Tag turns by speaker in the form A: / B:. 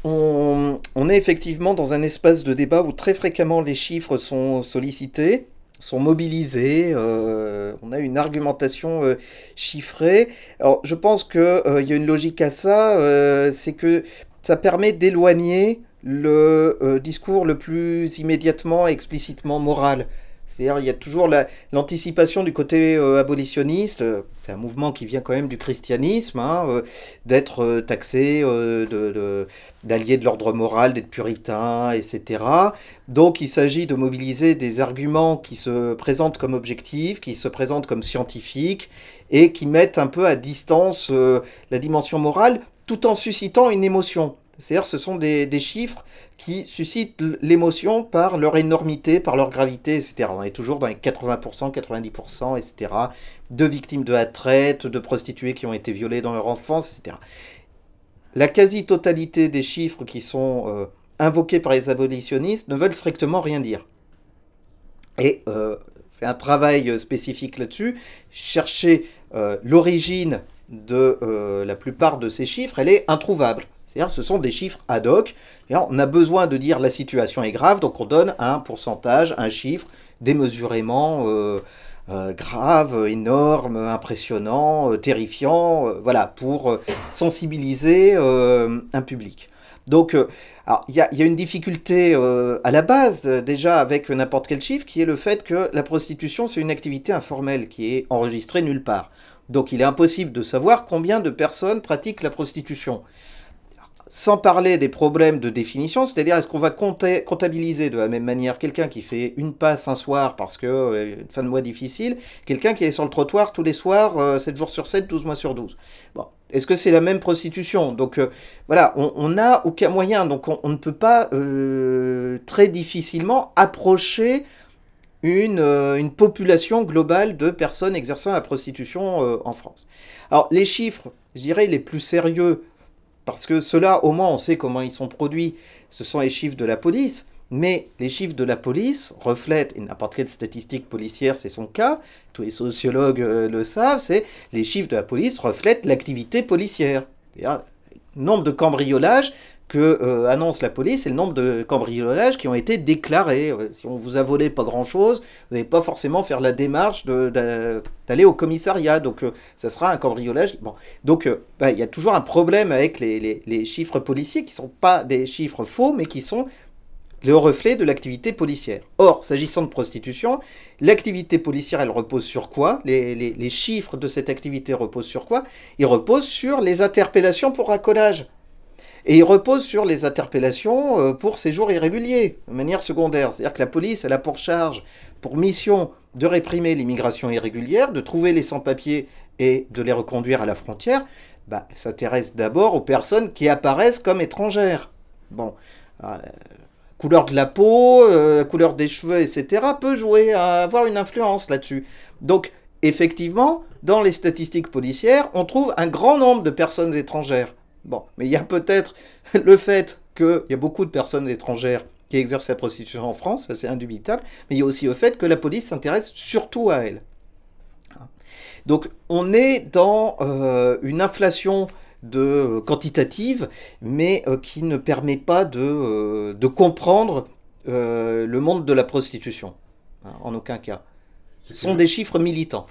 A: On est effectivement dans un espace de débat où très fréquemment les chiffres sont sollicités, sont mobilisés, on a une argumentation chiffrée. Alors je pense qu'il y a une logique à ça, c'est que ça permet d'éloigner le discours le plus immédiatement et explicitement moral. C'est-à-dire, il y a toujours l'anticipation du côté abolitionniste. C'est un mouvement qui vient quand même du christianisme, hein, d'être taxé d'alliés de l'ordre moral, d'être puritain, etc. Donc, il s'agit de mobiliser des arguments qui se présentent comme objectifs, qui se présentent comme scientifiques, et qui mettent un peu à distance la dimension morale, tout en suscitant une émotion. C'est-à-dire, ce sont des chiffres qui suscitent l'émotion par leur énormité, par leur gravité, etc. On est toujours dans les 80%, 90%, etc. De victimes de la traite, de prostituées qui ont été violées dans leur enfance, etc. La quasi-totalité des chiffres qui sont invoqués par les abolitionnistes ne veulent strictement rien dire. Et fait un travail spécifique là-dessus, chercher l'origine de la plupart de ces chiffres, elle est introuvable. C'est-à-dire ce sont des chiffres ad hoc. On a besoin de dire la situation est grave, donc on donne un pourcentage, un chiffre démesurément grave, énorme, impressionnant, terrifiant, voilà, pour sensibiliser un public. Donc, il y a une difficulté à la base, déjà, avec n'importe quel chiffre, qui est le fait que la prostitution, c'est une activité informelle qui est enregistrée nulle part. Donc, il est impossible de savoir combien de personnes pratiquent la prostitution. Sans parler des problèmes de définition, c'est-à-dire est-ce qu'on va comptabiliser de la même manière quelqu'un qui fait une passe un soir parce que une fin de mois difficile, quelqu'un qui est sur le trottoir tous les soirs, 7 jours sur 7, 12 mois sur 12. Bon. Est-ce que c'est la même prostitution? Donc voilà, on n'a aucun moyen, donc on ne peut pas très difficilement approcher une population globale de personnes exerçant la prostitution en France. Alors les chiffres, je dirais les plus sérieux, parce que ceux-là, au moins, on sait comment ils sont produits. Ce sont les chiffres de la police. Mais les chiffres de la police reflètent, et n'importe quelle statistique policière, c'est son cas, tous les sociologues le savent, c'est les chiffres de la police reflètent l'activité policière. C'est-à-dire, le nombre de cambriolages que annonce la police et le nombre de cambriolages qui ont été déclarés. Si on vous a volé pas grand-chose, vous n'allez pas forcément faire la démarche d'aller au commissariat. Donc ça sera un cambriolage. Bon. Donc il y a toujours un problème avec les chiffres policiers qui ne sont pas des chiffres faux, mais qui sont le reflet de l'activité policière. Or, s'agissant de prostitution, l'activité policière, elle repose sur quoi? Les chiffres de cette activité reposent sur quoi? Ils reposent sur les interpellations pour racolage. Et il repose sur les interpellations pour séjours irréguliers, de manière secondaire. C'est-à-dire que la police, elle a pour charge, pour mission, de réprimer l'immigration irrégulière, de trouver les sans-papiers et de les reconduire à la frontière. Bah, elle s'intéresse d'abord aux personnes qui apparaissent comme étrangères. Bon, couleur de la peau, couleur des cheveux, etc., peut jouer à avoir une influence là-dessus. Donc, effectivement, dans les statistiques policières, on trouve un grand nombre de personnes étrangères. Bon, mais il y a peut-être le fait qu'il y a beaucoup de personnes étrangères qui exercent la prostitution en France, ça c'est indubitable, mais il y a aussi le fait que la police s'intéresse surtout à elle. Donc on est dans une inflation quantitative, mais qui ne permet pas de comprendre le monde de la prostitution, hein, en aucun cas. Ce sont des chiffres militants.